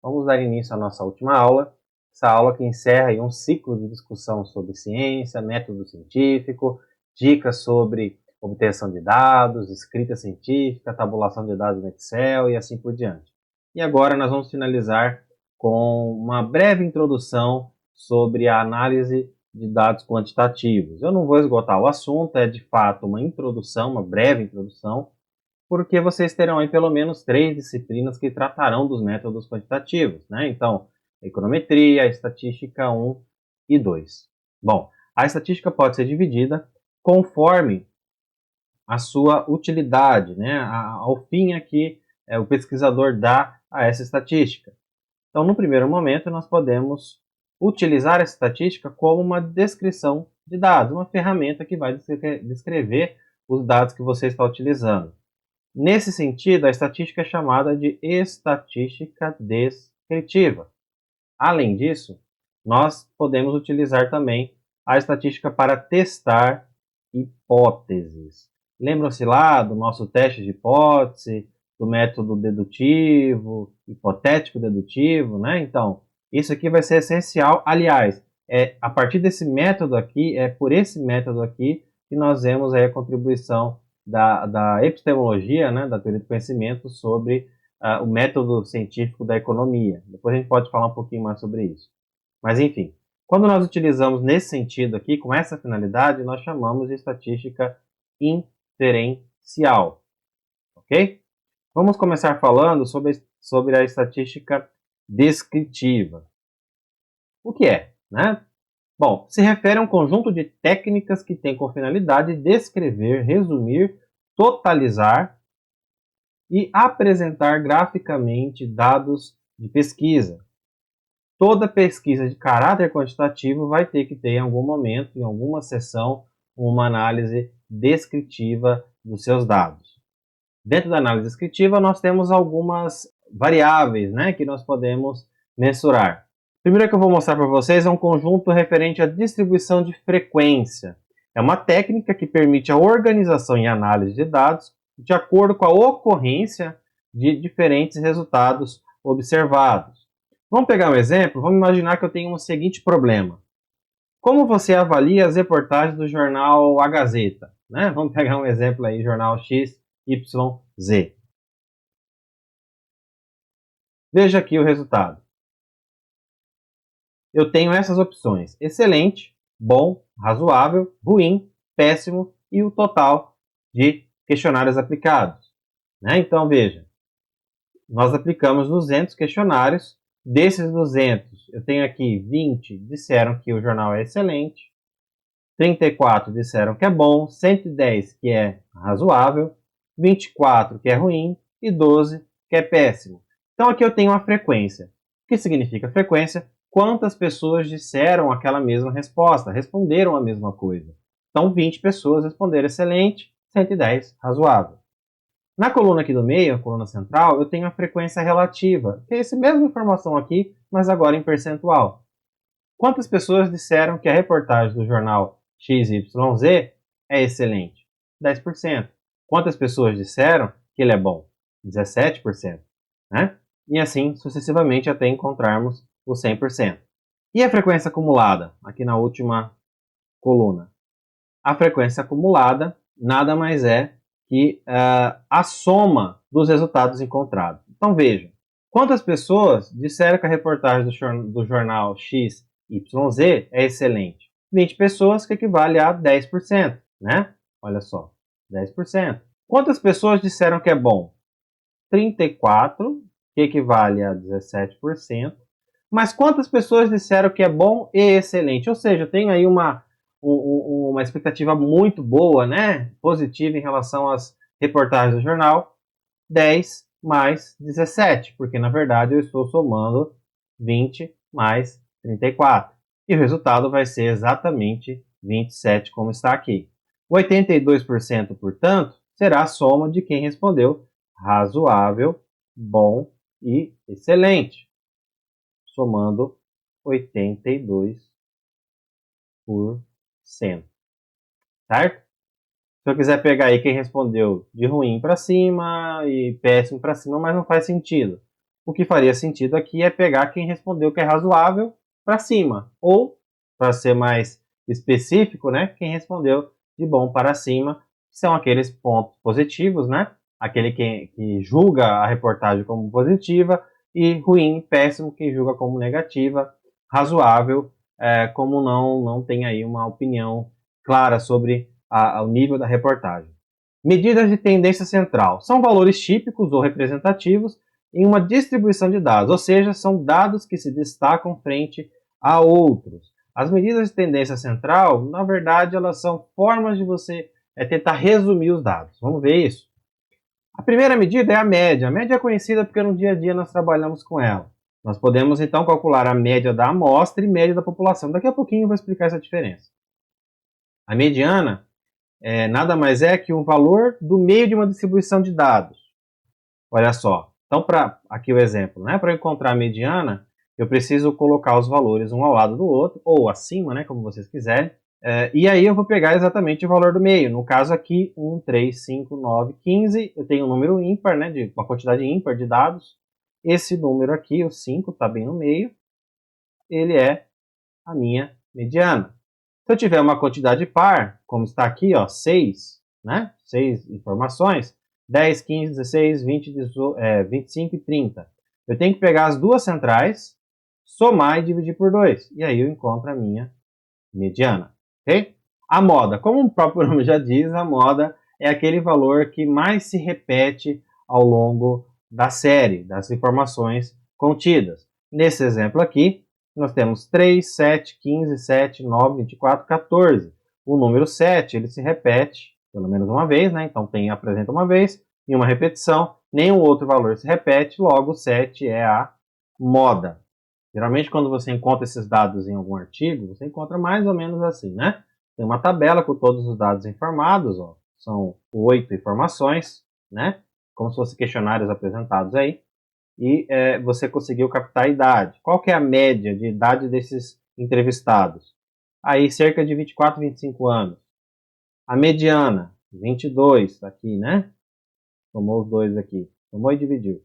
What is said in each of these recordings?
Vamos dar início à nossa última aula, essa aula que encerra aí um ciclo de discussão sobre ciência, método científico, dicas sobre obtenção de dados, escrita científica, tabulação de dados no Excel e assim por diante. E agora nós vamos finalizar com uma breve introdução sobre a análise de dados quantitativos. Eu não vou esgotar o assunto, é de fato uma introdução, uma breve introdução, porque vocês terão aí pelo menos 3 disciplinas que tratarão dos métodos quantitativos, né? Então, econometria, estatística 1 e 2. Bom, a estatística pode ser dividida conforme a sua utilidade, né? Ao fim a que o pesquisador dá a essa estatística. Então, no primeiro momento, nós podemos utilizar a estatística como uma descrição de dados, uma ferramenta que vai descrever os dados que você está utilizando. Nesse sentido, a estatística é chamada de estatística descritiva. Além disso, nós podemos utilizar também a estatística para testar hipóteses. Lembram-se lá do nosso teste de hipótese, do método dedutivo, hipotético dedutivo, né? Então, isso aqui vai ser essencial. Aliás, a partir desse método aqui, por esse método aqui, que nós vemos aí a contribuição da epistemologia, né, da teoria do conhecimento, sobre o método científico da economia. Depois a gente pode falar um pouquinho mais sobre isso. Mas, enfim, quando nós utilizamos nesse sentido aqui, com essa finalidade, nós chamamos de estatística inferencial. Ok? Vamos começar falando sobre a estatística descritiva. O que é, né? Bom, se refere a um conjunto de técnicas que tem como finalidade descrever, resumir, totalizar e apresentar graficamente dados de pesquisa. Toda pesquisa de caráter quantitativo vai ter que ter em algum momento, em alguma sessão, uma análise descritiva dos seus dados. Dentro da análise descritiva, nós temos algumas variáveis, né, que nós podemos mensurar. O primeiro que eu vou mostrar para vocês é um conjunto referente à distribuição de frequência. É uma técnica que permite a organização e análise de dados de acordo com a ocorrência de diferentes resultados observados. Vamos pegar um exemplo? Vamos imaginar que eu tenho um seguinte problema. Como você avalia as reportagens do jornal A Gazeta? Né? Vamos pegar um exemplo aí, jornal X, Y, Z. Veja aqui o resultado. Eu tenho essas opções: excelente, bom, razoável, ruim, péssimo e o total de questionários aplicados. Né? Então, veja, nós aplicamos 200 questionários. Desses 200, eu tenho aqui 20 disseram que o jornal é excelente, 34 disseram que é bom, 110 que é razoável, 24 que é ruim e 12 que é péssimo. Então aqui eu tenho uma frequência. O que significa frequência? Quantas pessoas disseram aquela mesma resposta, responderam a mesma coisa. Então 20 pessoas responderam excelente, 110 razoável. Na coluna aqui do meio, a coluna central, eu tenho a frequência relativa, que é essa mesma informação aqui, mas agora em percentual. Quantas pessoas disseram que a reportagem do jornal XYZ é excelente? 10%. Quantas pessoas disseram que ele é bom? 17%. Né? E assim sucessivamente até encontrarmos o 100%. E a frequência acumulada? Aqui na última coluna. A frequência acumulada nada mais é que a soma dos resultados encontrados. Então veja, quantas pessoas disseram que a reportagem do jornal XYZ é excelente? 20 pessoas, que equivale a 10%, né? Olha só, 10%. Quantas pessoas disseram que é bom? 34, que equivale a 17%. Mas quantas pessoas disseram que é bom e excelente? Ou seja, tem aí uma expectativa muito boa, né? Positiva em relação às reportagens do jornal. 10 mais 17, porque na verdade eu estou somando 20 mais 34. E o resultado vai ser exatamente 27, como está aqui. 82%, portanto, será a soma de quem respondeu razoável, bom e excelente, somando 82%. Certo? Se eu quiser pegar aí quem respondeu de ruim para cima e péssimo para cima, mas não faz sentido. o que faria sentido aqui é pegar quem respondeu que é razoável para cima, ou, para ser mais específico, né, quem respondeu de bom para cima, são aqueles pontos positivos, né, aquele que julga a reportagem como positiva, e ruim, péssimo, quem julga como negativa, razoável, como não tem aí uma opinião clara sobre o nível da reportagem. Medidas de tendência central são valores típicos ou representativos em uma distribuição de dados, ou seja, são dados que se destacam frente a outros. As medidas de tendência central, na verdade, elas são formas de você tentar resumir os dados. Vamos ver isso? A primeira medida é a média. A média é conhecida porque no dia a dia nós trabalhamos com ela. Nós podemos então calcular a média da amostra e média da população. Daqui a pouquinho eu vou explicar essa diferença. A mediana nada mais é que um valor do meio de uma distribuição de dados. Olha só. Então, aqui o exemplo, né? Para encontrar a mediana, eu preciso colocar os valores um ao lado do outro, ou acima, né? Como vocês quiserem. E aí eu vou pegar exatamente o valor do meio. No caso aqui, 1, 3, 5, 9, 15. Eu tenho um número ímpar, né? De uma quantidade ímpar de dados. Esse número aqui, o 5, está bem no meio. Ele é a minha mediana. Se eu tiver uma quantidade par, como está aqui, ó, 6, né? 6 informações, 10, 15, 16, 20, 25 e 30. Eu tenho que pegar as duas centrais, somar e dividir por 2. E aí eu encontro a minha mediana. Okay? A moda, como o próprio nome já diz, a moda é aquele valor que mais se repete ao longo da série, das informações contidas. Nesse exemplo aqui, nós temos 3, 7, 15, 7, 9, 24, 14. O número 7 ele se repete pelo menos uma vez, né? Então apresenta uma vez e uma repetição. Nenhum outro valor se repete, logo 7 é a moda. Geralmente, quando você encontra esses dados em algum artigo, você encontra mais ou menos assim, né? Tem uma tabela com todos os dados informados, ó. São 8 informações, né? Como se fossem questionários apresentados aí. E você conseguiu captar a idade. Qual que é a média de idade desses entrevistados? Aí, cerca de 24, 25 anos. A mediana, 22, aqui, né? Tomou os dois aqui. Tomou e dividiu.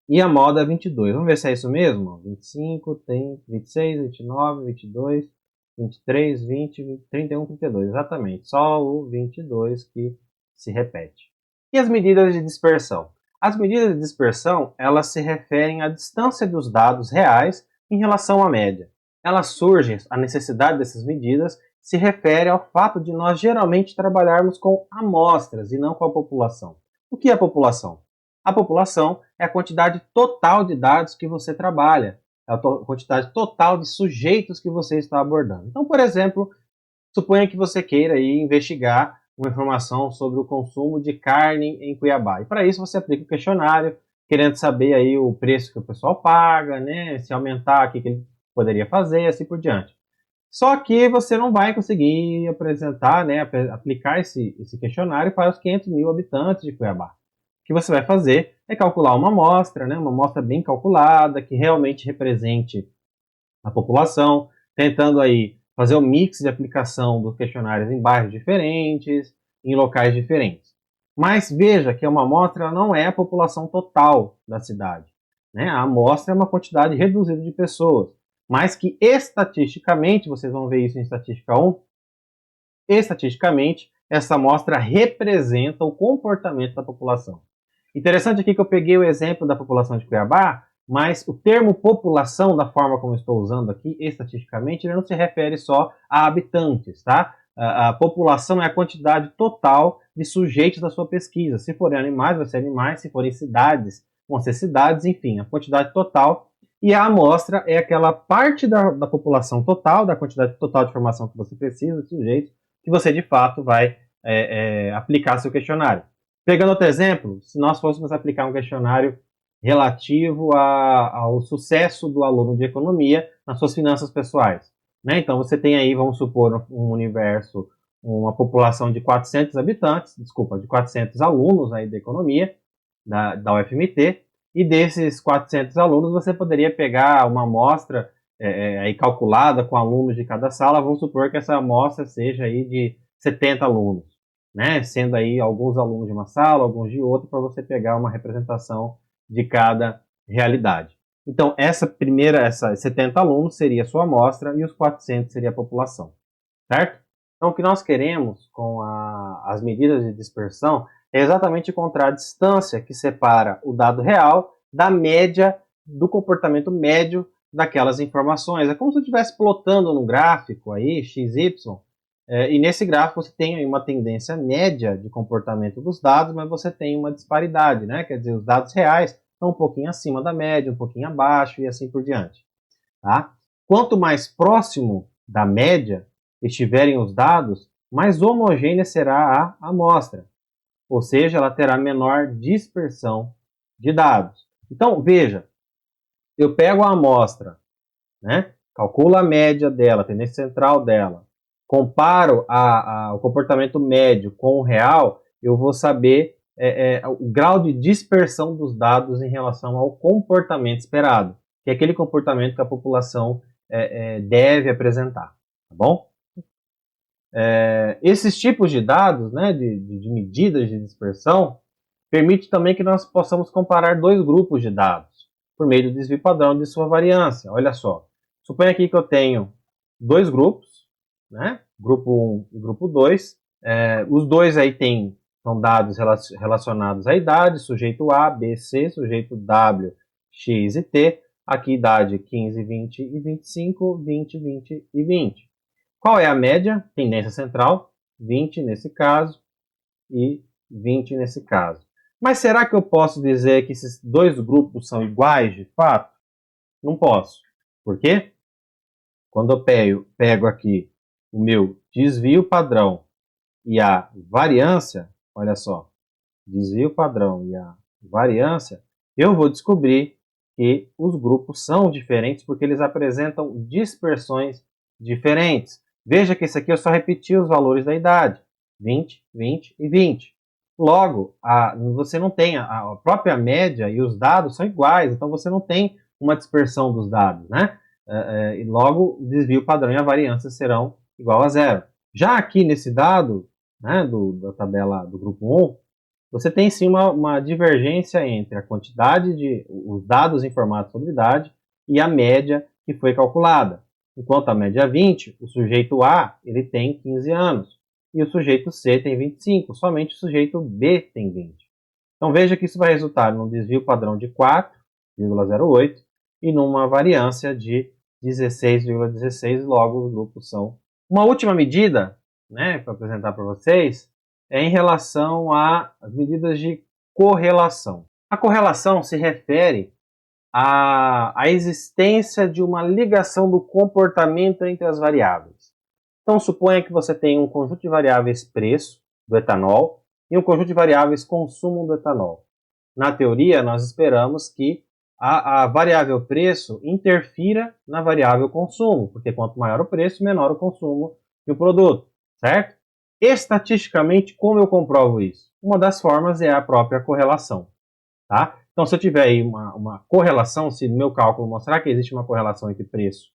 E a moda 22. Vamos ver se é isso mesmo? 25, tem 26, 29, 22, 23, 20, 31, 32. Exatamente. Só o 22 que se repete. E as medidas de dispersão? As medidas de dispersão, elas se referem à distância dos dados reais em relação à média. Elas surgem, a necessidade dessas medidas se refere ao fato de nós geralmente trabalharmos com amostras e não com a população. O que é a população? A população é a quantidade total de dados que você trabalha, é a quantidade total de sujeitos que você está abordando. Então, por exemplo, suponha que você queira aí investigar uma informação sobre o consumo de carne em Cuiabá. E para isso você aplica o questionário, querendo saber aí o preço que o pessoal paga, né? Se aumentar, o que ele poderia fazer e assim por diante. Só que você não vai conseguir apresentar, né, aplicar esse questionário para os 500 mil habitantes de Cuiabá. O que você vai fazer é calcular uma amostra, né, uma amostra bem calculada, que realmente represente a população, tentando aí fazer um mix de aplicação dos questionários em bairros diferentes, em locais diferentes. Mas veja que uma amostra não é a população total da cidade. Né? A amostra é uma quantidade reduzida de pessoas, mas que estatisticamente, vocês vão ver isso em estatística 1, estatisticamente, essa amostra representa o comportamento da população. Interessante aqui que eu peguei o exemplo da população de Cuiabá, mas o termo população, da forma como estou usando aqui, estatisticamente, ele não se refere só a habitantes, tá? A população é a quantidade total de sujeitos da sua pesquisa. Se forem animais, vai ser animais. Se forem cidades, vão ser cidades. Enfim, a quantidade total. E a amostra é aquela parte da população total, da quantidade total de informação que você precisa, de sujeitos, que você, de fato, vai aplicar seu questionário. Pegando outro exemplo, se nós fôssemos aplicar um questionário relativo ao sucesso do aluno de economia nas suas finanças pessoais. Né? Então, você tem aí, vamos supor, um universo, uma população de 400 habitantes, de 400 alunos aí da economia, da UFMT, e desses 400 alunos você poderia pegar uma amostra aí calculada com alunos de cada sala, vamos supor que essa amostra seja aí de 70 alunos, né? Sendo aí alguns alunos de uma sala, alguns de outra, para você pegar uma representação de cada realidade. Então, essas 70 alunos seria a sua amostra e os 400 seria a população, certo? Então, o que nós queremos com as medidas de dispersão é exatamente encontrar a distância que separa o dado real da média, do comportamento médio daquelas informações. É como se eu estivesse plotando no gráfico aí, XY, e nesse gráfico você tem uma tendência média de comportamento dos dados, mas você tem uma disparidade, né? Quer dizer, os dados reais estão um pouquinho acima da média, um pouquinho abaixo e assim por diante. Tá? Quanto mais próximo da média estiverem os dados, mais homogênea será a amostra, ou seja, ela terá menor dispersão de dados. Então, veja, eu pego a amostra, né? Calculo a média dela, a tendência central dela, comparo o comportamento médio com o real, eu vou saber o grau de dispersão dos dados em relação ao comportamento esperado, que é aquele comportamento que a população deve apresentar, tá bom? Esses tipos de dados, né, de medidas de dispersão, permite também que nós possamos comparar dois grupos de dados por meio do desvio padrão de sua variância. Olha só, suponha aqui que eu tenho dois grupos, né, grupo 1 e grupo 2. Os dois aí são dados relacionados à idade, sujeito A, B, C, sujeito W, X e T. Aqui idade 15, 20 e 25, 20, 20 e 20. Qual é a média? Tendência central, 20 nesse caso e 20 nesse caso. Mas será que eu posso dizer que esses dois grupos são iguais de fato? Não posso. Por quê? Quando eu pego aqui o meu desvio padrão e a variância, olha só, desvio padrão e a variância, eu vou descobrir que os grupos são diferentes porque eles apresentam dispersões diferentes. Veja que esse aqui eu só repeti os valores da idade, 20, 20 e 20. Logo, você não tem a própria média e os dados são iguais, então você não tem uma dispersão dos dados, né? E logo, o desvio padrão e a variância serão igual a zero. Já aqui nesse dado, né, da tabela do grupo 1, você tem sim uma divergência entre a quantidade os dados informados sobre idade e a média que foi calculada. Enquanto a média é 20, o sujeito A ele tem 15 anos e o sujeito C tem 25, somente o sujeito B tem 20. Então veja que isso vai resultar num desvio padrão de 4,08 e numa variância de 16,16, logo os grupos são. Uma última medida, né, para apresentar para vocês, é em relação às medidas de correlação. A correlação se refere à existência de uma ligação do comportamento entre as variáveis. Então, suponha que você tem um conjunto de variáveis preço do etanol e um conjunto de variáveis consumo do etanol. Na teoria, nós esperamos que a variável preço interfira na variável consumo, porque quanto maior o preço, menor o consumo do produto, certo? Estatisticamente, como eu comprovo isso? Uma das formas é a própria correlação, tá? Então, se eu tiver aí uma correlação, se no meu cálculo mostrar que existe uma correlação entre preço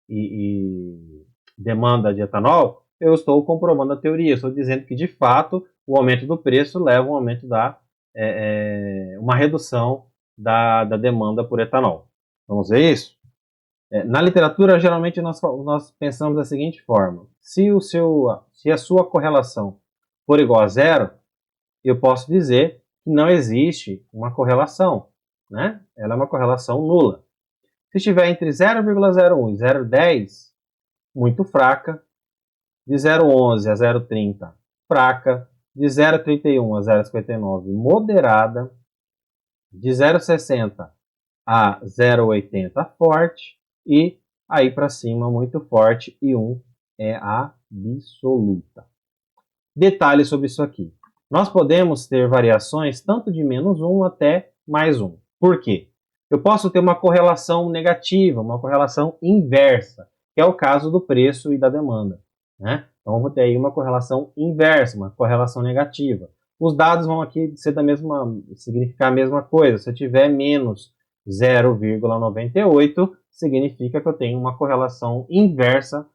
e demanda de etanol, eu estou comprovando a teoria, estou dizendo que, de fato, o aumento do preço leva a um aumento uma redução da demanda por etanol. Vamos ver isso? Na literatura, geralmente, nós pensamos da seguinte forma. Se a sua correlação for igual a zero, eu posso dizer que não existe uma correlação, né? Ela é uma correlação nula. Se estiver entre 0,01 e 0,10, muito fraca. De 0,11 a 0,30, fraca. De 0,31 a 0,59, moderada. De 0,60 a 0,80, forte. E aí para cima, muito forte. E 1 é absoluta. Detalhe sobre isso aqui. Nós podemos ter variações tanto de -1 até +1. Por quê? Eu posso ter uma correlação negativa, uma correlação inversa, que é o caso do preço e da demanda, né? Então, eu vou ter aí uma correlação inversa, uma correlação negativa. Os dados vão aqui significar a mesma coisa. Se eu tiver menos 0,98, significa que eu tenho uma correlação inversa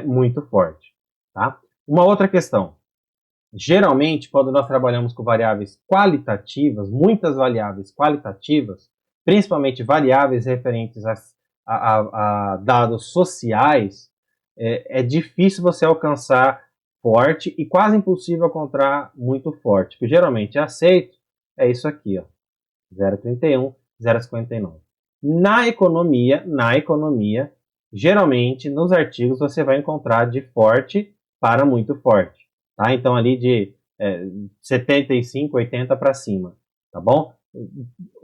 muito forte, tá? Uma outra questão. Geralmente, quando nós trabalhamos com variáveis qualitativas, muitas variáveis qualitativas, principalmente variáveis referentes a dados sociais, é difícil você alcançar forte e quase impossível encontrar muito forte. O que geralmente é aceito é isso aqui, ó, 0,31, 0,59. Na economia, geralmente nos artigos você vai encontrar de forte para muito forte, tá? Então ali de 75, 80 para cima, tá bom?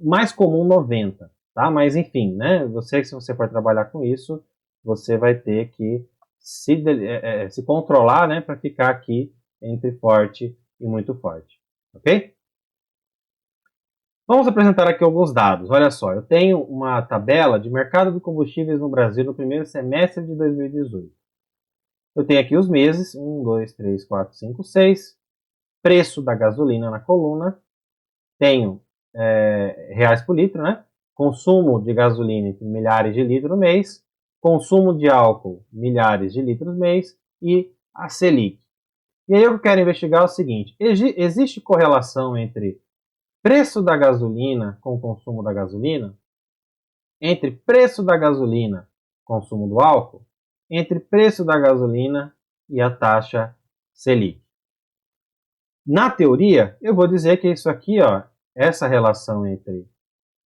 Mais comum 90, tá? Mas enfim, né? Se você for trabalhar com isso, você vai ter que se controlar, né, para ficar aqui entre forte e muito forte, ok? Vamos apresentar aqui alguns dados. Olha só, eu tenho uma tabela de mercado de combustíveis no Brasil no primeiro semestre de 2018. Eu tenho aqui os meses, 1, 2, 3, 4, 5, 6. Preço da gasolina na coluna. Tenho reais por litro, né? Consumo de gasolina em milhares de litros no mês. Consumo de álcool, milhares de litros no mês. E a Selic. E aí eu quero investigar o seguinte. Existe correlação entre preço da gasolina com o consumo da gasolina, entre preço da gasolina e consumo do álcool, entre preço da gasolina e a taxa Selic. Na teoria, eu vou dizer que isso aqui, ó, essa relação entre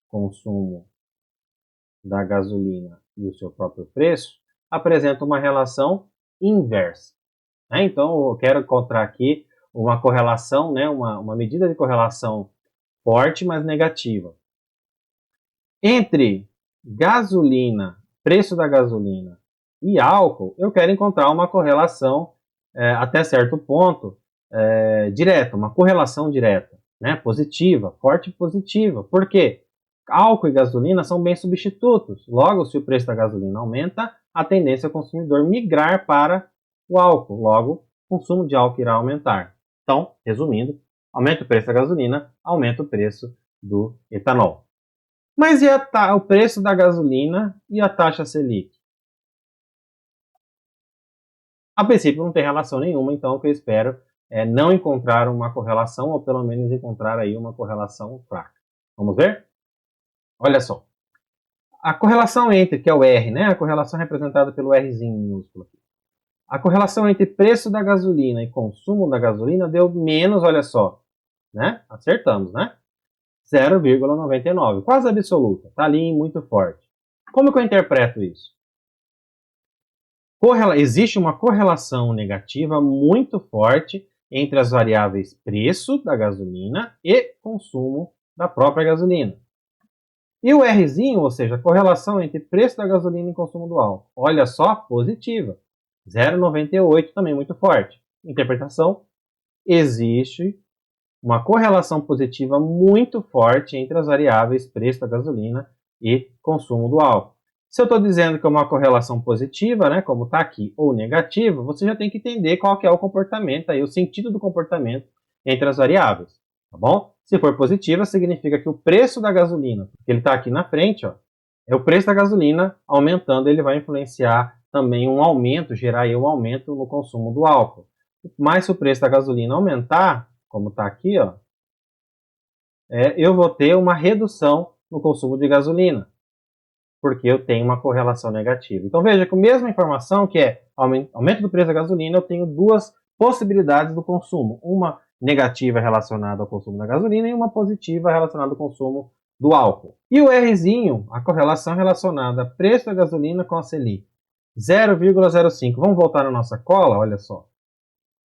consumo da gasolina e o seu próprio preço, apresenta uma relação inversa. Né? Então, eu quero encontrar aqui uma correlação, né, uma medida de correlação forte, mas negativa. Entre gasolina, preço da gasolina e álcool, eu quero encontrar uma correlação até certo ponto direta, uma correlação direta, né? Positiva, forte e positiva. Por quê? Álcool e gasolina são bens substitutos. Logo, se o preço da gasolina aumenta, a tendência é o consumidor migrar para o álcool. Logo, o consumo de álcool irá aumentar. Então, resumindo, aumenta o preço da gasolina, aumenta o preço do etanol. Mas e o preço da gasolina e a taxa Selic? A princípio não tem relação nenhuma, então o que eu espero é não encontrar uma correlação, ou pelo menos encontrar aí uma correlação fraca. Vamos ver? Olha só. A correlação entre, que é o R, né? A correlação representada pelo Rzinho minúsculo aqui. A correlação entre preço da gasolina e consumo da gasolina deu menos, olha só, né? Acertamos, né? 0,99, quase absoluta, tá ali muito forte. Como que eu interpreto isso? Existe uma correlação negativa muito forte entre as variáveis preço da gasolina e consumo da própria gasolina. E o Rzinho, ou seja, a correlação entre preço da gasolina e consumo do álcool, olha só, positiva. 0,98 também muito forte. Interpretação: existe uma correlação positiva muito forte entre as variáveis preço da gasolina e consumo do álcool. Se eu estou dizendo que é uma correlação positiva, né, como está aqui, ou negativa, você já tem que entender qual que é o comportamento, aí, o sentido do comportamento entre as variáveis, tá bom? Se for positiva, significa que o preço da gasolina, que ele está aqui na frente, ó, é o preço da gasolina aumentando, ele vai influenciar também um aumento, gerar aí um aumento no consumo do álcool. Mas se o preço da gasolina aumentar, como está aqui, ó, eu vou ter uma redução no consumo de gasolina, porque eu tenho uma correlação negativa. Então veja que a mesma informação, que é aumento do preço da gasolina, eu tenho duas possibilidades do consumo. Uma negativa relacionada ao consumo da gasolina e uma positiva relacionada ao consumo do álcool. E o Rzinho, a correlação relacionada ao preço da gasolina com a Selic, 0,05. Vamos voltar na nossa cola, olha só.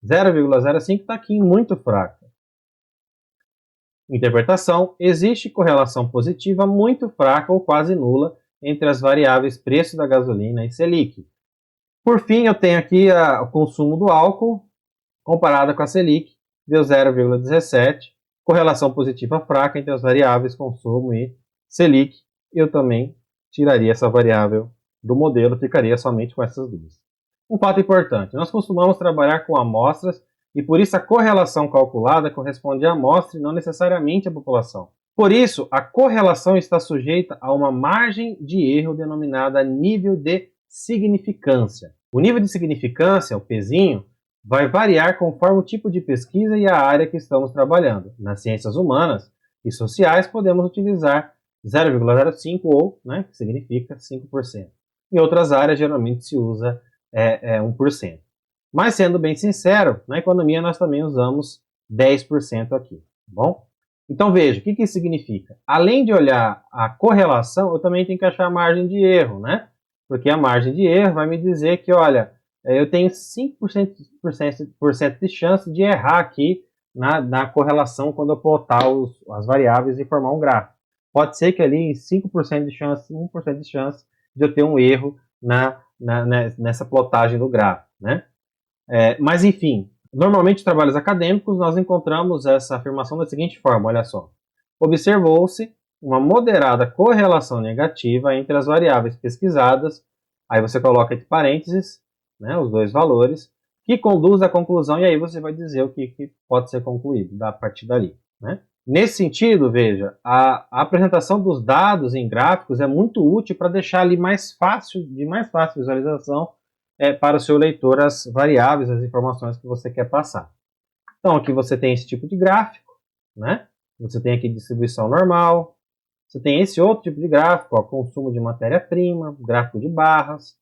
0,05 está aqui muito fraca. Interpretação: existe correlação positiva muito fraca ou quase nula entre as variáveis preço da gasolina e Selic. Por fim, eu tenho aqui o consumo do álcool comparado com a Selic, deu 0,17. Correlação positiva fraca entre as variáveis consumo e Selic. Eu também tiraria essa variável do modelo, ficaria somente com essas duas. Um fato importante: nós costumamos trabalhar com amostras e por isso a correlação calculada corresponde à amostra e não necessariamente à população. Por isso, a correlação está sujeita a uma margem de erro denominada nível de significância. O nível de significância, o pezinho, vai variar conforme o tipo de pesquisa e a área que estamos trabalhando. Nas ciências humanas e sociais, podemos utilizar 0,05 ou, né, que significa 5%. Em outras áreas, geralmente se usa 1%. Mas, sendo bem sincero, na economia nós também usamos 10% aqui, tá bom? Então, veja, o que isso significa? Além de olhar a correlação, eu também tenho que achar a margem de erro, né? Porque a margem de erro vai me dizer que, olha, eu tenho 5% de chance de errar aqui na correlação quando eu plotar as variáveis e formar um gráfico. Pode ser que ali 5% de chance, 1% de chance de eu ter um erro nessa plotagem do gráfico, né? Mas, enfim, normalmente em trabalhos acadêmicos nós encontramos essa afirmação da seguinte forma, olha só. Observou-se uma moderada correlação negativa entre as variáveis pesquisadas, aí você coloca entre parênteses, né, os dois valores, que conduz à conclusão, e aí você vai dizer o que pode ser concluído a partir dali, né? Nesse sentido, veja, a apresentação dos dados em gráficos é muito útil para deixar ali de mais fácil visualização para o seu leitor as variáveis, as informações que você quer passar. Então, aqui você tem esse tipo de gráfico, né? Você tem aqui distribuição normal, você tem esse outro tipo de gráfico, ó, consumo de matéria-prima, gráfico de barras,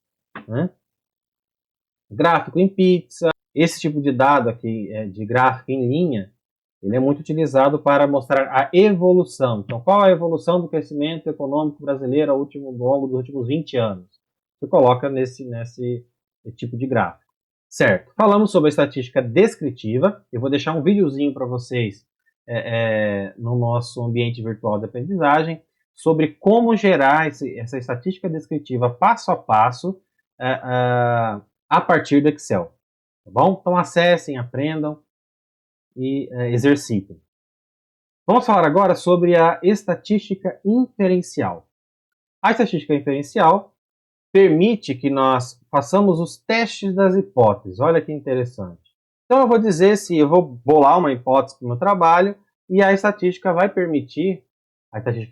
né? Gráfico em pizza. Esse tipo de dado aqui, de gráfico em linha, ele é muito utilizado para mostrar a evolução. Então, qual a evolução do crescimento econômico brasileiro ao longo dos últimos 20 anos? Você coloca nesse tipo de gráfico. Certo. Falamos sobre a estatística descritiva. Eu vou deixar um videozinho para vocês no nosso ambiente virtual de aprendizagem sobre como gerar essa estatística descritiva passo a passo a partir do Excel. Tá bom? Então acessem, aprendam e exercitem. Vamos falar agora sobre a estatística inferencial. A estatística inferencial permite que nós façamos os testes das hipóteses. Olha que interessante. Então eu vou dizer se eu vou bolar uma hipótese para o meu trabalho e a estatística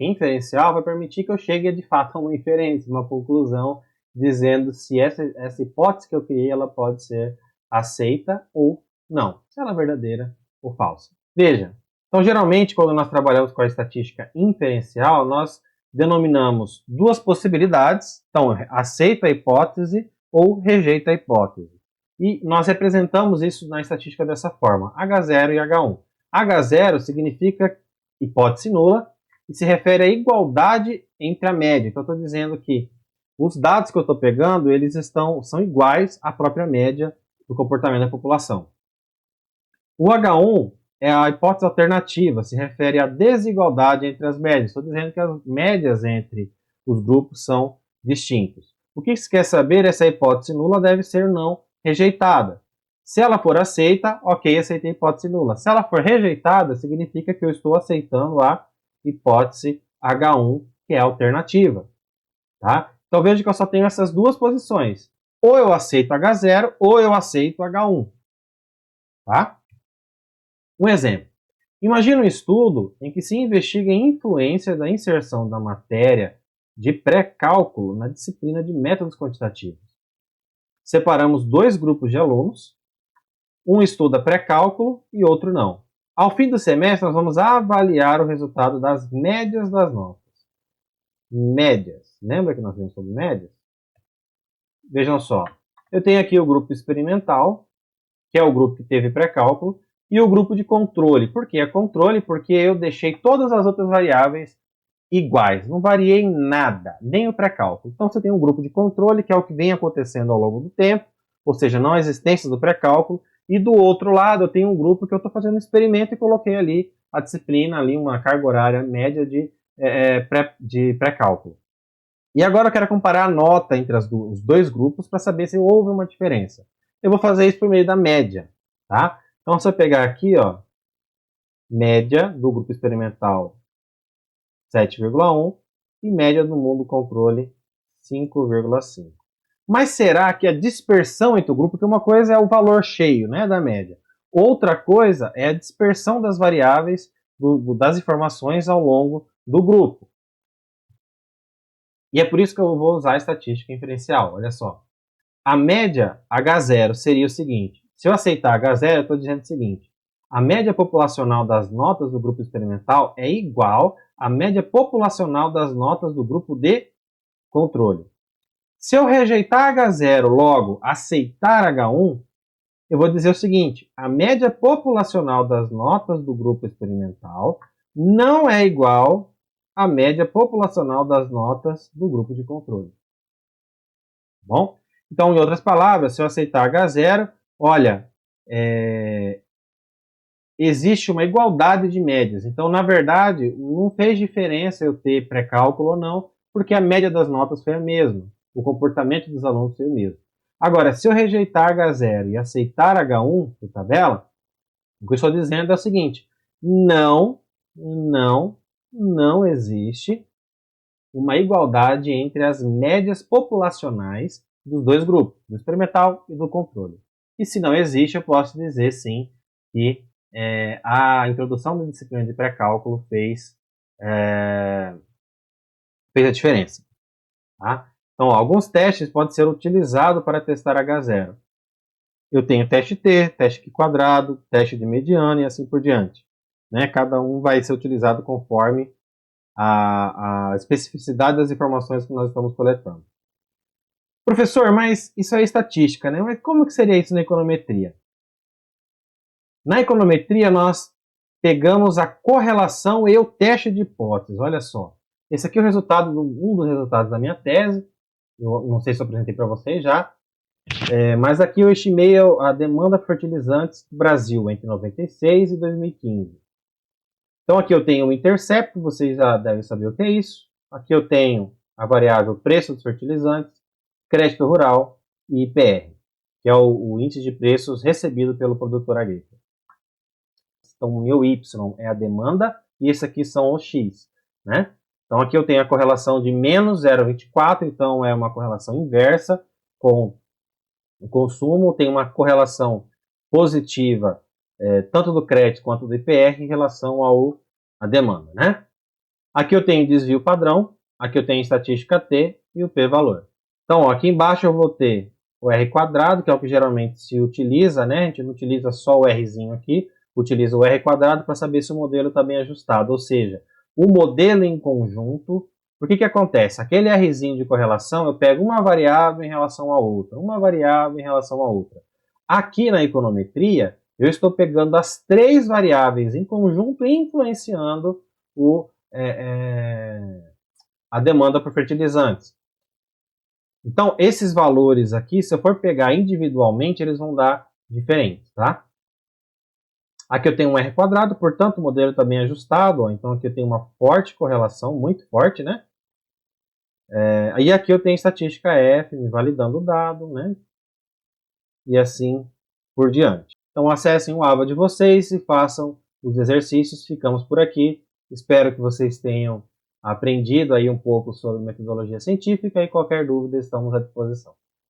inferencial vai permitir que eu chegue de fato a uma inferência, uma conclusão, dizendo se essa hipótese que eu criei ela pode ser aceita ou não, se ela é verdadeira ou falsa. Veja, então geralmente quando nós trabalhamos com a estatística inferencial, nós denominamos duas possibilidades, então aceita a hipótese ou rejeita a hipótese. E nós representamos isso na estatística dessa forma, H0 e H1. H0 significa hipótese nula e se refere à igualdade entre a média. Então eu estou dizendo que os dados que eu estou pegando, eles são iguais à própria média do comportamento da população. O H1 é a hipótese alternativa, se refere à desigualdade entre as médias. Estou dizendo que as médias entre os grupos são distintos. O que se quer saber é se a hipótese nula deve ser não rejeitada. Se ela for aceita, ok, aceitei a hipótese nula. Se ela for rejeitada, significa que eu estou aceitando a hipótese H1, que é a alternativa. Tá? Então veja que eu só tenho essas duas posições. Ou eu aceito H0 ou eu aceito H1. Tá? Um exemplo. Imagina um estudo em que se investiga a influência da inserção da matéria de pré-cálculo na disciplina de métodos quantitativos. Separamos dois grupos de alunos, um estuda pré-cálculo e outro não. Ao fim do semestre, nós vamos avaliar o resultado das médias das notas. Médias. Lembra que nós vimos sobre médias? Vejam só. Eu tenho aqui o grupo experimental, que é o grupo que teve pré-cálculo, e o grupo de controle. Por que é controle? Porque eu deixei todas as outras variáveis iguais. Não variei nada, nem o pré-cálculo. Então você tem um grupo de controle, que é o que vem acontecendo ao longo do tempo, ou seja, não a existência do pré-cálculo. E do outro lado eu tenho um grupo que eu estou fazendo um experimento e coloquei ali a disciplina, ali uma carga horária média de pré-cálculo. E agora eu quero comparar a nota entre os dois grupos para saber se houve uma diferença. Eu vou fazer isso por meio da média. Tá? Então, se eu pegar aqui, ó, média do grupo experimental 7,1 e média do mundo controle 5,5. Mas será que a dispersão entre o grupo, que uma coisa é o valor cheio, né, da média, outra coisa é a dispersão das variáveis, das informações ao longo do grupo. E é por isso que eu vou usar a estatística inferencial, olha só. A média H0 seria o seguinte, se eu aceitar H0, eu estou dizendo o seguinte, a média populacional das notas do grupo experimental é igual à média populacional das notas do grupo de controle. Se eu rejeitar H0, logo aceitar H1, eu vou dizer o seguinte: a média populacional das notas do grupo experimental não é igual à média populacional das notas do grupo de controle. Bom? Então, em outras palavras, se eu aceitar H0, olha, existe uma igualdade de médias. Então, na verdade, não fez diferença eu ter pré-cálculo ou não, porque a média das notas foi a mesma. O comportamento dos alunos foi o mesmo. Agora, se eu rejeitar H0 e aceitar H1 por tabela, o que eu estou dizendo é o seguinte: não existe uma igualdade entre as médias populacionais dos dois grupos, do experimental e do controle. E se não existe, eu posso dizer sim que a introdução da disciplina de pré-cálculo fez a diferença. Tá? Então, alguns testes podem ser utilizados para testar H0. Eu tenho teste T, teste Q quadrado, teste de mediana e assim por diante. Né? Cada um vai ser utilizado conforme a especificidade das informações que nós estamos coletando. Professor, mas isso é estatística, né? Mas como que seria isso na econometria? Na econometria, nós pegamos a correlação e o teste de hipóteses. Olha só. Esse aqui é o resultado, um dos resultados da minha tese. Eu não sei se eu apresentei para vocês já. Mas aqui eu estimei a demanda por fertilizantes do Brasil entre 96 e 2015. Então aqui eu tenho o intercepto, vocês já devem saber o que é isso. Aqui eu tenho a variável preço dos fertilizantes, crédito rural e IPR, que é o índice de preços recebido pelo produtor agrícola. Então o meu Y é a demanda e esse aqui são os X. Né? Então aqui eu tenho a correlação de menos 0,24, então é uma correlação inversa com o consumo, tem uma correlação positiva tanto do crédito quanto do IPR em relação à demanda. Né? Aqui eu tenho desvio padrão, aqui eu tenho estatística T e o p-valor. Então, ó, aqui embaixo eu vou ter o R quadrado, que é o que geralmente se utiliza, né? A gente não utiliza só o Rzinho aqui, utiliza o R quadrado para saber se o modelo está bem ajustado. Ou seja, o modelo em conjunto, o que acontece? Aquele Rzinho de correlação, eu pego uma variável em relação a outra, uma variável em relação a outra. Aqui na econometria, eu estou pegando as três variáveis em conjunto e influenciando a demanda por fertilizantes. Então, esses valores aqui, se eu for pegar individualmente, eles vão dar diferente, tá? Aqui eu tenho um R quadrado, portanto, o modelo está bem ajustado. Ó, então, aqui eu tenho uma forte correlação, muito forte, né? E aqui eu tenho estatística F, me validando o dado, né? E assim por diante. Então, acessem o ABA de vocês e façam os exercícios. Ficamos por aqui. Espero que vocês tenham aprendido aí um pouco sobre metodologia científica e qualquer dúvida estamos à disposição.